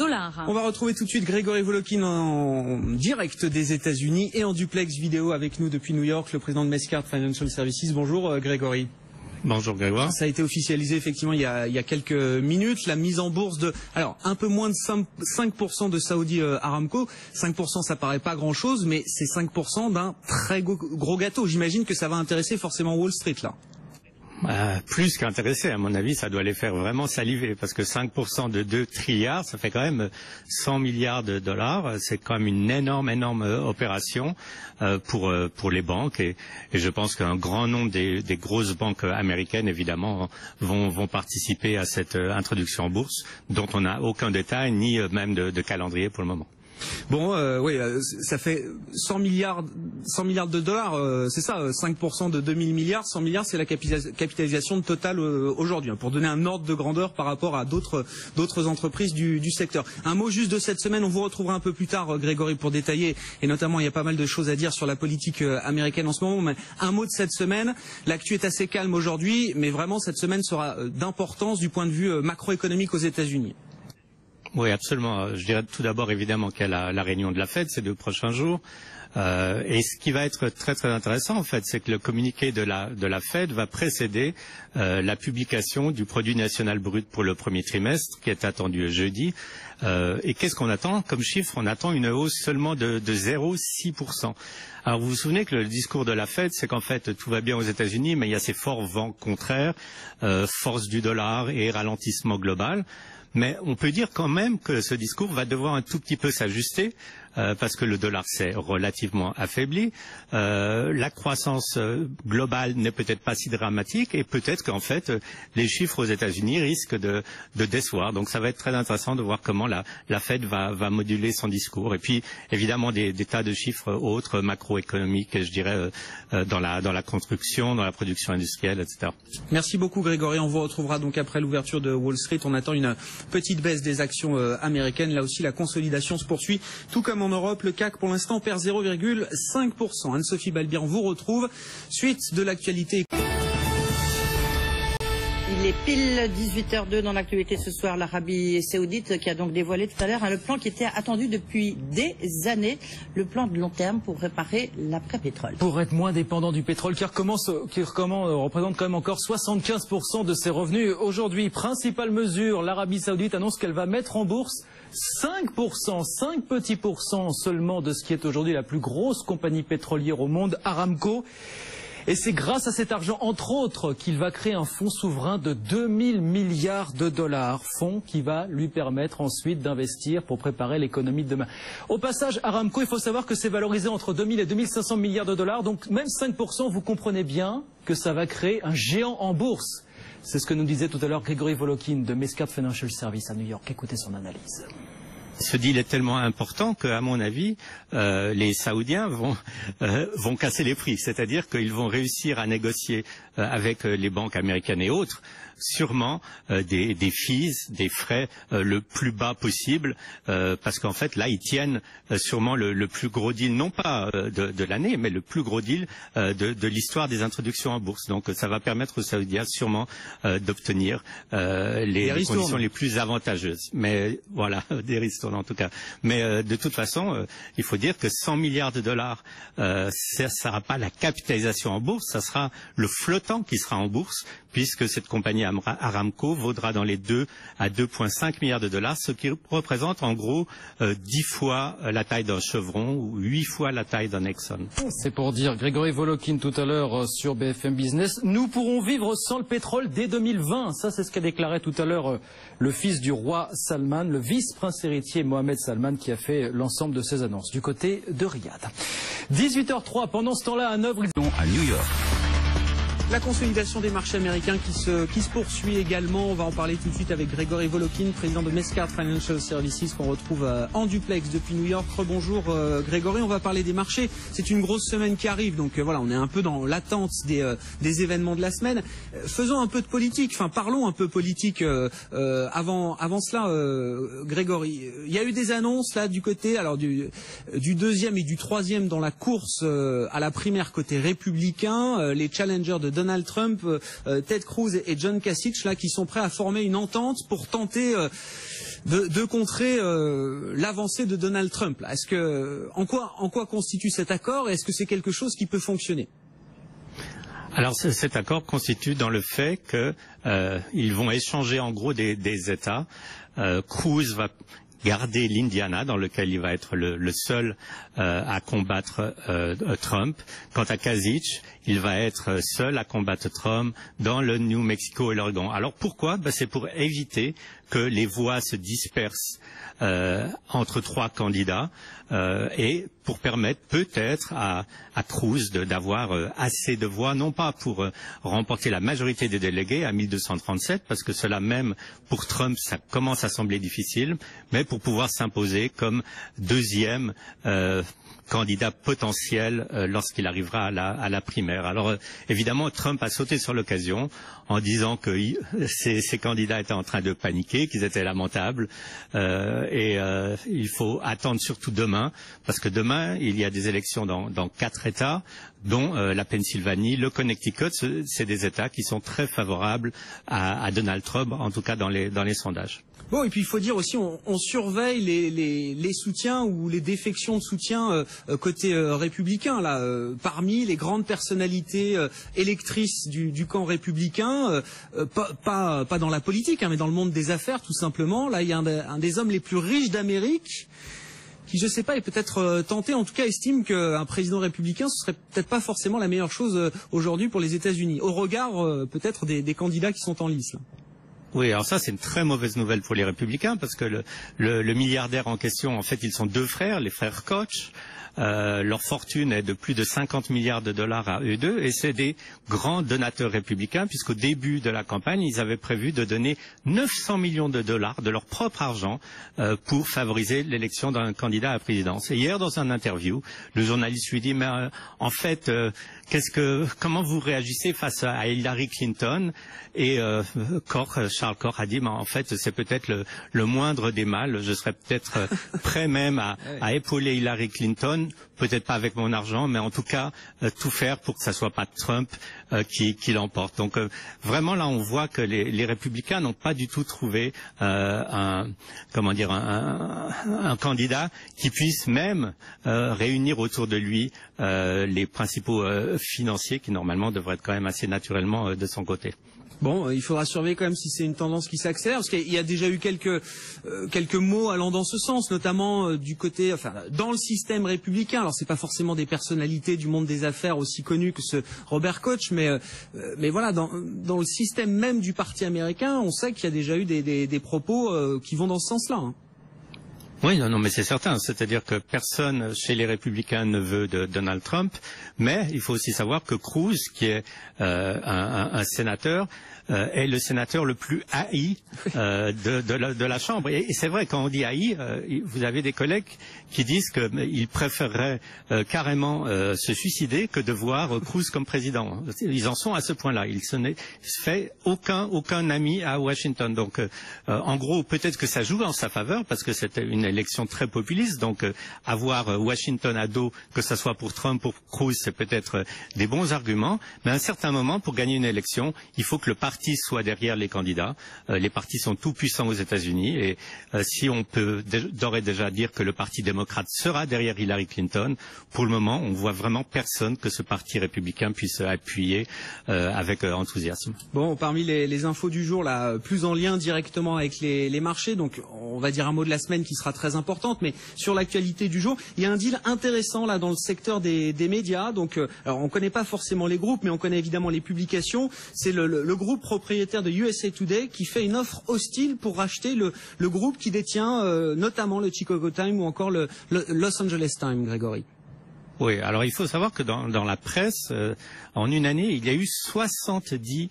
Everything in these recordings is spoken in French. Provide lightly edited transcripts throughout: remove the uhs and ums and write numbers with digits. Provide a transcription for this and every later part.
dollars. On va retrouver tout de suite Grégory Volokin en direct des États-Unis et en duplex vidéo avec nous depuis New York, le président de Mescart Financial Services. Bonjour Grégory. Bonjour Grégoire. Ça a été officialisé effectivement il y a quelques minutes, la mise en bourse de un peu moins de 5% de Saudi Aramco. 5% ça paraît pas grand chose, mais c'est 5% d'un très gros gâteau. J'imagine que ça va intéresser forcément Wall Street là. Plus qu'intéressé, à mon avis, ça doit les faire vraiment saliver, parce que 5% de 2 trilliards, ça fait quand même 100 milliards de dollars. C'est quand même une énorme opération pour les banques, et je pense qu'un grand nombre des grosses banques américaines, évidemment, vont participer à cette introduction en bourse, dont on n'a aucun détail, ni même de calendrier pour le moment. Bon, oui, ça fait 100 milliards de dollars, c'est ça, 5% de 2000 milliards, 100 milliards, c'est la capitalisation totale aujourd'hui, pour donner un ordre de grandeur par rapport à d'autres entreprises du secteur. Un mot juste de cette semaine, on vous retrouvera un peu plus tard, Grégory, pour détailler, et notamment il y a pas mal de choses à dire sur la politique américaine en ce moment, mais un mot de cette semaine, l'actu est assez calme aujourd'hui, mais vraiment cette semaine sera d'importance du point de vue macroéconomique aux États-Unis. Oui, absolument. Je dirais tout d'abord évidemment qu'il y a la réunion de la Fed ces 2 prochains jours. Et ce qui va être très intéressant en fait, c'est que le communiqué de la Fed va précéder la publication du produit national brut pour le premier trimestre, qui est attendu jeudi. Et qu'est-ce qu'on attend comme chiffre? On attend une hausse seulement de 0,6%. Alors vous vous souvenez que le discours de la Fed, c'est qu'en fait tout va bien aux États-Unis, mais il y a ces forts vents contraires, force du dollar et ralentissement global. Mais on peut dire quand même que ce discours va devoir un tout petit peu s'ajuster, parce que le dollar s'est relativement affaibli. La croissance globale n'est peut-être pas si dramatique, et peut-être qu'en fait les chiffres aux États-Unis risquent de décevoir. Donc ça va être très intéressant de voir comment la Fed va moduler son discours. Et puis évidemment des tas de chiffres autres macroéconomiques, je dirais dans la construction, dans la production industrielle, etc. Merci beaucoup Grégory. On vous retrouvera donc après l'ouverture de Wall Street. On attend une petite baisse des actions américaines. Là aussi la consolidation se poursuit, tout comme en Europe. Le CAC pour l'instant perd 0,5%. Anne-Sophie Balbir, on vous retrouve. Suite de l'actualité. Il est pile 18h02 dans l'actualité ce soir. L'Arabie Saoudite qui a donc dévoilé tout à l'heure le plan qui était attendu depuis des années, le plan de long terme pour réparer l'après-pétrole. Pour être moins dépendant du pétrole qui représente quand même encore 75% de ses revenus. Aujourd'hui, principale mesure, l'Arabie Saoudite annonce qu'elle va mettre en bourse 5%, 5 petits pourcents seulement de ce qui est aujourd'hui la plus grosse compagnie pétrolière au monde, Aramco. Et c'est grâce à cet argent, entre autres, qu'il va créer un fonds souverain de 2000 milliards de dollars. Fonds qui va lui permettre ensuite d'investir pour préparer l'économie de demain. Au passage, Aramco, il faut savoir que c'est valorisé entre 2000 et 2500 milliards de dollars. Donc même 5%, vous comprenez bien que ça va créer un géant en bourse. C'est ce que nous disait tout à l'heure Grégory Volokin de Mescart Financial Services à New York. Écoutez son analyse. Ce deal est tellement important qu'à mon avis, les Saoudiens vont casser les prix. C'est-à-dire qu'ils vont réussir à négocier avec les banques américaines et autres, sûrement des fees, des frais le plus bas possible, parce qu'en fait là ils tiennent sûrement le plus gros deal, non pas de l'année, mais le plus gros deal de l'histoire des introductions en bourse. Donc ça va permettre aux Saoudiens sûrement d'obtenir les conditions les plus avantageuses. Mais voilà, des ristournes en tout cas. Mais de toute façon, il faut dire que 100 milliards de dollars, ça ne sera pas la capitalisation en bourse, ça sera le flottant qui sera en bourse, puisque cette compagnie Aramco vaudra dans les 2 à 2,5 milliards de dollars, ce qui représente en gros 10 fois la taille d'un Chevron ou 8 fois la taille d'un Exxon. C'est pour dire, Grégory Volokin tout à l'heure sur BFM Business, nous pourrons vivre sans le pétrole dès 2020. Ça, c'est ce qu'a déclaré tout à l'heure le fils du roi Salman, le vice-prince héritier Mohamed Salman, qui a fait l'ensemble de ces annonces du côté de Riyad. 18h03, pendant ce temps-là, à Œuvre à New York. La consolidation des marchés américains qui se poursuit également. On va en parler tout de suite avec Grégory Volokin, président de Mescart Financial Services, qu'on retrouve en duplex depuis New York. Rebonjour Grégory, on va parler des marchés. C'est une grosse semaine qui arrive, donc voilà, on est un peu dans l'attente des événements de la semaine. Faisons un peu de politique, enfin parlons un peu politique avant cela, Grégory. Il y a eu des annonces là du côté du deuxième et du troisième dans la course à la primaire côté républicain, les challengers de Donald Trump, Ted Cruz et John Kasich, là, qui sont prêts à former une entente pour tenter de contrer l'avancée de Donald Trump. Est-ce que en quoi constitue cet accord et est-ce que c'est quelque chose qui peut fonctionner? Alors cet accord constitue dans le fait qu'ils vont échanger en gros des États. Cruz va garder l'Indiana, dans lequel il va être le seul à combattre Trump. Quant à Kasich, il va être seul à combattre Trump dans le New Mexico et l'Oregon. Alors pourquoi? C'est pour éviter que les voix se dispersent entre trois candidats et pour permettre peut-être à Cruz d'avoir assez de voix, non pas pour remporter la majorité des délégués à 1237, parce que cela même pour Trump ça commence à sembler difficile, mais pour pouvoir s'imposer comme deuxième candidat potentiel lorsqu'il arrivera à la primaire. Alors évidemment, Trump a sauté sur l'occasion en disant que ces candidats étaient en train de paniquer, qu'ils étaient lamentables, et il faut attendre surtout demain, parce que demain, il y a des élections dans 4 États, dont la Pennsylvanie, le Connecticut, c'est des États qui sont très favorables à Donald Trump, en tout cas dans les sondages. Bon, et puis il faut dire aussi, on surveille les soutiens ou les défections de soutien côté républicain. Là, parmi les grandes personnalités électrices du camp républicain, pas dans la politique, mais dans le monde des affaires, tout simplement. Là, il y a un des hommes les plus riches d'Amérique qui, je sais pas, est peut-être tenté, en tout cas estime qu'un président républicain, ce serait peut-être pas forcément la meilleure chose aujourd'hui pour les États-Unis, au regard peut-être des candidats qui sont en lice, là. Oui, alors ça c'est une très mauvaise nouvelle pour les républicains parce que le milliardaire en question, en fait, ils sont deux frères, les frères Koch. Leur fortune est de plus de 50 milliards de dollars à eux deux et c'est des grands donateurs républicains puisqu'au début de la campagne, ils avaient prévu de donner 900 millions de dollars de leur propre argent pour favoriser l'élection d'un candidat à la présidence. Et hier, dans un interview, le journaliste lui dit, mais en fait, comment vous réagissez face à Hillary Clinton? Et Charles Koch a dit, mais en fait, c'est peut-être le moindre des mal. Je serais peut-être prêt même à épauler Hillary Clinton, peut-être pas avec mon argent, mais en tout cas tout faire pour que ça soit pas Trump qui l'emporte. Donc vraiment là, on voit que les républicains n'ont pas du tout trouvé un candidat qui puisse même réunir autour de lui les principaux financiers qui normalement devraient être quand même assez naturellement de son côté. Bon, il faudra surveiller quand même si c'est une tendance qui s'accélère, parce qu'il y a déjà eu quelques mots allant dans ce sens, notamment du côté, enfin, dans le système républicain. Alors, c'est pas forcément des personnalités du monde des affaires aussi connues que ce Robert Koch, mais voilà, dans le système même du parti américain, on sait qu'il y a déjà eu des propos qui vont dans ce sens-là, hein. Oui, non, mais c'est certain. C'est-à-dire que personne chez les Républicains ne veut de Donald Trump, mais il faut aussi savoir que Cruz, qui est un sénateur, est le sénateur le plus haï de la Chambre. Et c'est vrai, quand on dit haï, vous avez des collègues qui disent qu'ils préféreraient carrément se suicider que de voir Cruz comme président. Ils en sont à ce point-là. Il se fait aucun ami à Washington. Donc, en gros, peut-être que ça joue en sa faveur, parce que c'était une élection très populiste. Donc, avoir Washington à dos, que ce soit pour Trump, pour Cruz, c'est peut-être des bons arguments. Mais à un certain moment, pour gagner une élection, il faut que le parti soit derrière les candidats. Les partis sont tout puissants aux États-Unis. Et si on peut d'ores et déjà dire que le Parti démocrate sera derrière Hillary Clinton, pour le moment, on voit vraiment personne que ce parti républicain puisse appuyer avec enthousiasme. Bon, parmi les infos du jour, là, plus en lien directement avec les marchés, donc on va dire un mot de la semaine qui sera très importante, mais sur l'actualité du jour, il y a un deal intéressant là dans le secteur des médias. Donc, alors on connaît pas forcément les groupes, mais on connaît évidemment les publications. C'est le groupe propriétaire de USA Today qui fait une offre hostile pour racheter le groupe qui détient notamment le Chicago Times ou encore le Los Angeles Times, Grégory. Oui, alors il faut savoir que dans la presse, en une année, il y a eu 70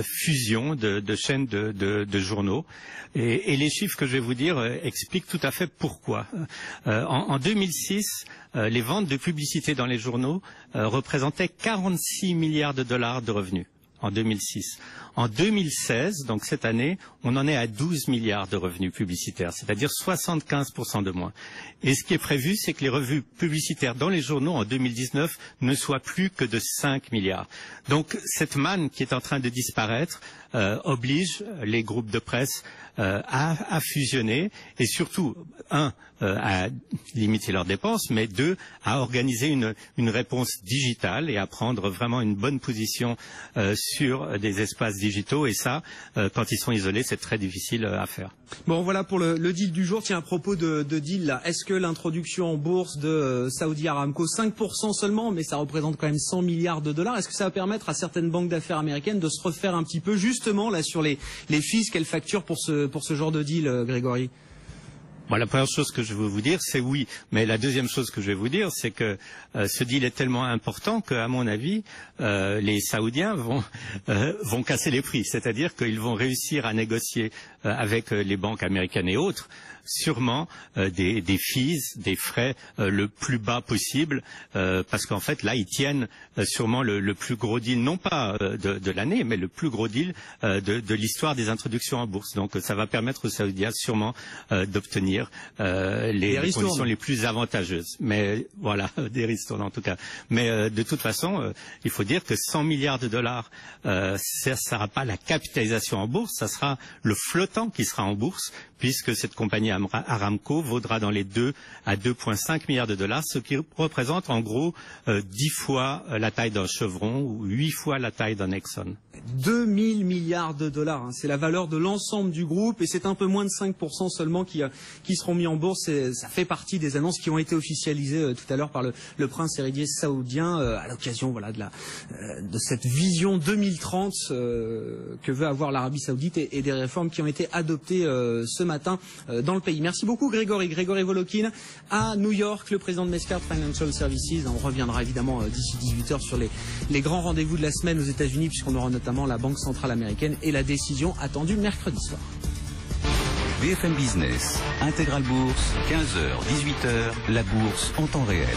fusion de chaînes de journaux et les chiffres que je vais vous dire expliquent tout à fait pourquoi. En 2006, les ventes de publicité dans les journaux représentaient 46 milliards de dollars de revenus. en 2006. En 2016, donc cette année, on en est à 12 milliards de revenus publicitaires, c'est-à-dire 75% de moins. Et ce qui est prévu, c'est que les revenus publicitaires dans les journaux en 2019 ne soient plus que de 5 milliards. Donc cette manne qui est en train de disparaître oblige les groupes de presse à fusionner et surtout, à limiter leurs dépenses, mais deux, à organiser une réponse digitale et à prendre vraiment une bonne position sur des espaces digitaux. Et ça, quand ils sont isolés, c'est très difficile à faire. Bon, voilà pour le deal du jour. Tiens, à propos de deal, là, est-ce que l'introduction en bourse de Saudi Aramco, 5% seulement, mais ça représente quand même 100 milliards de dollars, est-ce que ça va permettre à certaines banques d'affaires américaines de se refaire un petit peu, justement, là, sur les fees qu'elles facturent pour ce genre de deal, Grégory? Bon, la première chose que je veux vous dire, c'est oui. Mais la deuxième chose que je vais vous dire, c'est que ce deal est tellement important qu'à mon avis, les Saoudiens vont casser les prix. C'est-à-dire qu'ils vont réussir à négocier avec les banques américaines et autres, sûrement des fees, des frais le plus bas possible, parce qu'en fait, là, ils tiennent sûrement le plus gros deal, non pas de l'année, mais le plus gros deal de l'histoire des introductions en bourse. Donc, ça va permettre aux Saoudiens sûrement d'obtenir les conditions les plus avantageuses. Mais voilà, des ristournes en tout cas. Mais de toute façon, il faut dire que 100 milliards de dollars, ça ne sera pas la capitalisation en bourse, ça sera le flottant qui sera en bourse, puisque cette compagnie Aramco vaudra dans les 2 à 2,5 milliards de dollars, ce qui représente en gros 10 fois la taille d'un Chevron ou 8 fois la taille d'un Exxon. 2000 milliards de dollars, hein, c'est la valeur de l'ensemble du groupe et c'est un peu moins de 5% seulement qui seront mis en bourse. Ça fait partie des annonces qui ont été officialisées tout à l'heure par le prince héritier saoudien à l'occasion voilà, de cette vision 2030 que veut avoir l'Arabie saoudite et des réformes qui ont été adoptées ce matin dans le pays. Merci beaucoup Grégory Volokin à New York, le président de Mescart Financial Services. On reviendra évidemment d'ici 18h sur les grands rendez-vous de la semaine aux États-Unis puisqu'on aura notamment la Banque centrale américaine et la décision attendue mercredi soir. BFM Business, Intégral Bourse, 15h, 18h, la bourse en temps réel.